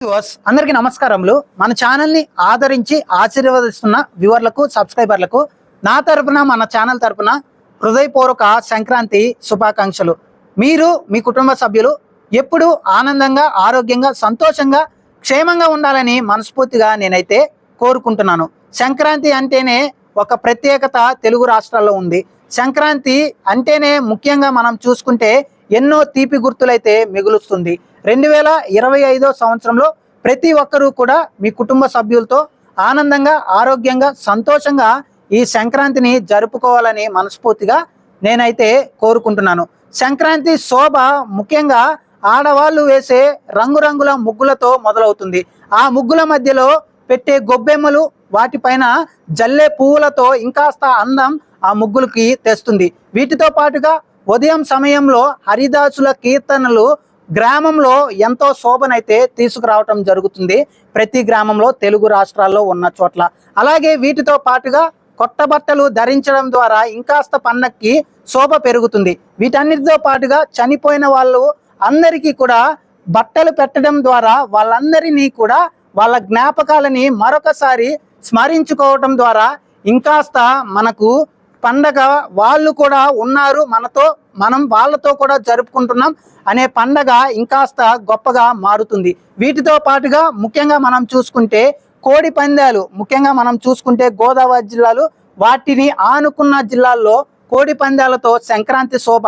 అందరికీ నమస్కారములు. మన ఛానల్ని ఆదరించి ఆశీర్వదిస్తున్న వ్యూవర్లకు, సబ్స్క్రైబర్లకు నా తరపున, మన ఛానల్ తరపున హృదయపూర్వక సంక్రాంతి శుభాకాంక్షలు. మీరు, మీ కుటుంబ సభ్యులు ఎప్పుడూ ఆనందంగా, ఆరోగ్యంగా, సంతోషంగా, క్షేమంగా ఉండాలని మనస్ఫూర్తిగా నేనైతే కోరుకుంటున్నాను. సంక్రాంతి అంటేనే ఒక ప్రత్యేకత తెలుగు రాష్ట్రాల్లో ఉంది. సంక్రాంతి అంటేనే ముఖ్యంగా మనం చూసుకుంటే ఎన్నో తీపి గుర్తులైతే మిగులుస్తుంది. 2025 సంవత్సరంలో ప్రతి ఒక్కరూ కూడా మీ కుటుంబ సభ్యులతో ఆనందంగా, ఆరోగ్యంగా, సంతోషంగా ఈ సంక్రాంతిని జరుపుకోవాలని మనస్ఫూర్తిగా నేనైతే కోరుకుంటున్నాను. సంక్రాంతి శోభ ముఖ్యంగా ఆడవాళ్ళు వేసే రంగురంగుల ముగ్గులతో మొదలవుతుంది. ఆ ముగ్గుల మధ్యలో పెట్టే గొబ్బెమ్మలు, వాటిపైన జల్లే పువ్వులతో ఇంకాస్త అందం ఆ ముగ్గులకి తెస్తుంది. వీటితో పాటుగా ఉదయం సమయంలో హరిదాసుల కీర్తనలు గ్రామంలో ఎంతో శోభనైతే తీసుకురావటం జరుగుతుంది. ప్రతి గ్రామంలో, తెలుగు రాష్ట్రాల్లో ఉన్న చోట్ల. అలాగే వీటితో పాటుగా కొత్త బట్టలు ధరించడం ద్వారా ఇంకాస్త పండక్కి శోభ పెరుగుతుంది. వీటన్నిటితో పాటుగా చనిపోయిన వాళ్ళు అందరికీ కూడా బట్టలు పెట్టడం ద్వారా వాళ్ళందరినీ కూడా వాళ్ళ జ్ఞాపకాలని మరొకసారి స్మరించుకోవటం ద్వారా ఇంకాస్త మనకు పండగ వాళ్ళు కూడా ఉన్నారు మనతో, మనం వాళ్ళతో కూడా జరుపుకుంటున్నాం అనే పండగ ఇంకాస్త గొప్పగా మారుతుంది. వీటితో పాటుగా ముఖ్యంగా మనం చూసుకుంటే కోడి పందాలు, ముఖ్యంగా మనం చూసుకుంటే గోదావరి జిల్లాలు, వాటిని ఆనుకున్న జిల్లాల్లో కోడి పందాలతో సంక్రాంతి శోభ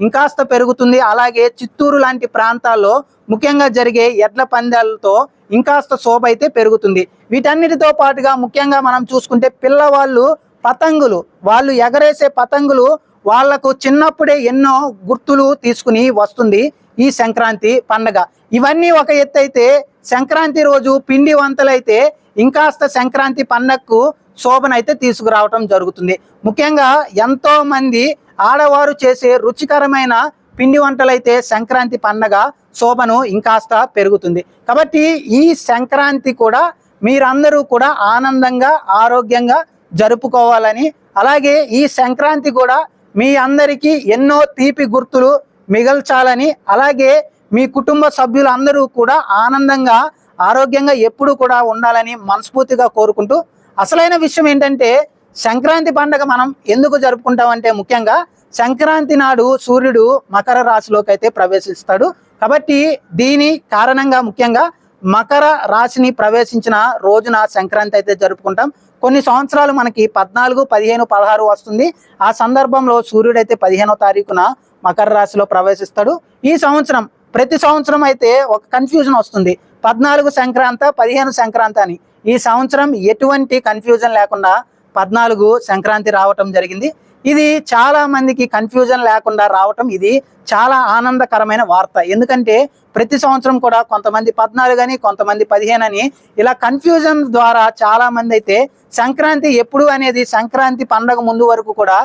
ఇంకాస్త పెరుగుతుంది. అలాగే చిత్తూరు లాంటి ప్రాంతాల్లో ముఖ్యంగా జరిగే ఎడ్ల పందాలతో ఇంకాస్త శోభ అయితే పెరుగుతుంది. వీటన్నిటితో పాటుగా ముఖ్యంగా మనం చూసుకుంటే పిల్లవాళ్ళు పతంగులు, వాళ్ళు ఎగరేసే పతంగులు వాళ్లకు చిన్నప్పుడే ఎన్నో గుర్తులు తీసుకుని వస్తుంది ఈ సంక్రాంతి పండగ. ఇవన్నీ ఒక ఎత్తు అయితే, సంక్రాంతి రోజు పిండి వంటలైతే ఇంకాస్త సంక్రాంతి పండగకు శోభనైతే తీసుకురావటం జరుగుతుంది. ముఖ్యంగా ఎంతో మంది ఆడవారు చేసే రుచికరమైన పిండి వంటలైతే సంక్రాంతి పండగ శోభను ఇంకాస్త పెరుగుతుంది. కాబట్టి ఈ సంక్రాంతి కూడా మీరందరూ కూడా ఆనందంగా, ఆరోగ్యంగా జరుపుకోవాలని, అలాగే ఈ సంక్రాంతి కూడా మీ అందరికీ ఎన్నో తీపి గుర్తులు మిగల్చాలని, అలాగే మీ కుటుంబ సభ్యులందరూ కూడా ఆనందంగా, ఆరోగ్యంగా ఎప్పుడు కూడా ఉండాలని మనస్ఫూర్తిగా కోరుకుంటూ, అసలైన విషయం ఏంటంటే సంక్రాంతి పండుగ మనం ఎందుకు జరుపుకుంటామంటే ముఖ్యంగా సంక్రాంతి నాడు సూర్యుడు మకర రాశిలోకి అయితే ప్రవేశిస్తాడు. కాబట్టి దీని కారణంగా ముఖ్యంగా మకర రాశిని ప్రవేశించిన రోజున సంక్రాంతి అయితే జరుపుకుంటాం. కొన్ని సంవత్సరాలు మనకి 14, 15, 16 వస్తుంది. ఆ సందర్భంలో సూర్యుడు అయితే 15వ తారీఖున మకర రాశిలో ప్రవేశిస్తాడు. ఈ సంవత్సరం, ప్రతి సంవత్సరం అయితే ఒక కన్ఫ్యూజన్ వస్తుంది, 14 సంక్రాంత, 15 సంక్రాంతి అని. ఈ సంవత్సరం ఎటువంటి కన్ఫ్యూజన్ లేకుండా 14 సంక్రాంతి రావటం జరిగింది. ఇది చాలా మందికి కన్ఫ్యూజన్ లేకుండా రావటం ఇది చాలా ఆనందకరమైన వార్త. ఎందుకంటే ప్రతి సంవత్సరం కూడా కొంతమంది 14 అని, కొంతమంది 15 అని, ఇలా కన్ఫ్యూజన్ ద్వారా చాలా మంది అయితే సంక్రాంతి ఎప్పుడు అనేది సంక్రాంతి పండగ ముందు వరకు కూడా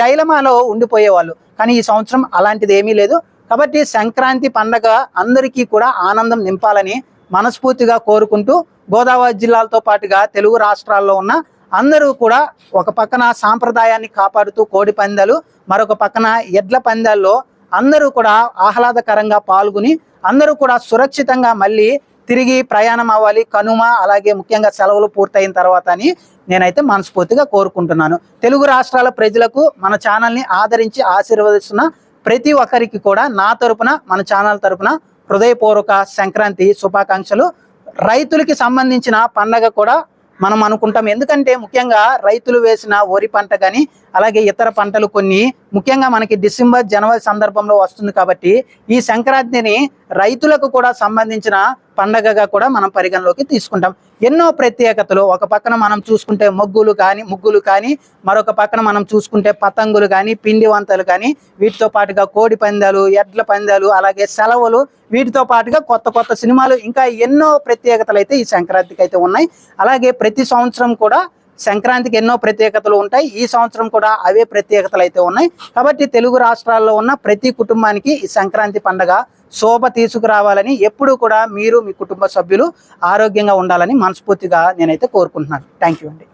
డైలమాలో ఉండిపోయేవాళ్ళు. కానీ ఈ సంవత్సరం అలాంటిది ఏమీ లేదు. కాబట్టి సంక్రాంతి పండగ అందరికీ కూడా ఆనందం నింపాలని మనస్ఫూర్తిగా కోరుకుంటూ, గోదావరి జిల్లాలతో పాటుగా తెలుగు రాష్ట్రాల్లో ఉన్న అందరూ కూడా ఒక పక్కన సాంప్రదాయాన్ని కాపాడుతూ కోడి పందాలు, మరొక పక్కన ఎడ్ల పందాల్లో అందరూ కూడా ఆహ్లాదకరంగా పాల్గొని అందరూ కూడా సురక్షితంగా మళ్ళీ తిరిగి ప్రయాణం అవ్వాలి కనుమ, అలాగే ముఖ్యంగా సెలవులు పూర్తయిన తర్వాత అని నేనైతే మనస్ఫూర్తిగా కోరుకుంటున్నాను. తెలుగు రాష్ట్రాల ప్రజలకు మన ఛానల్ని ఆదరించి ఆశీర్వదిస్తున్న ప్రతి ఒక్కరికి కూడా నా తరపున, మన ఛానల్ తరపున హృదయపూర్వక సంక్రాంతి శుభాకాంక్షలు. రైతులకి సంబంధించిన పండగ కూడా మనం అనుకుంటాం. ఎందుకంటే ముఖ్యంగా రైతులు వేసిన వరి పంట కానీ, అలాగే ఇతర పంటలు కొన్ని ముఖ్యంగా మనకి డిసెంబర్, జనవరి సందర్భంలో వస్తుంది. కాబట్టి ఈ సంక్రాంతిని రైతులకు కూడా సంబంధించిన పండగగా కూడా మనం పరిగణలోకి తీసుకుంటాం. ఎన్నో ప్రత్యేకతలు, ఒక పక్కన మనం చూసుకుంటే ముగ్గులు కానీ, మరొక పక్కన మనం చూసుకుంటే పతంగులు కానీ, పిండి వంటలు కానీ, వీటితో పాటుగా కోడి పందాలు, ఎడ్ల పందాలు, అలాగే సెలవులు, వీటితో పాటుగా కొత్త కొత్త సినిమాలు, ఇంకా ఎన్నో ప్రత్యేకతలు అయితే ఈ సంక్రాంతికి అయితే ఉన్నాయి. అలాగే ప్రతి సంవత్సరం కూడా సంక్రాంతికి ఎన్నో ప్రత్యేకతలు ఉంటాయి. ఈ సంవత్సరం కూడా అవే ప్రత్యేకతలు అయితే ఉన్నాయి. కాబట్టి తెలుగు రాష్ట్రాల్లో ఉన్న ప్రతి కుటుంబానికి ఈ సంక్రాంతి పండగ శోభ తీసుకురావాలని, ఎప్పుడు కూడా మీరు, మీ కుటుంబ సభ్యులు ఆరోగ్యంగా ఉండాలని మనస్ఫూర్తిగా నేనైతే కోరుకుంటున్నాను. థ్యాంక్ యూ అండి.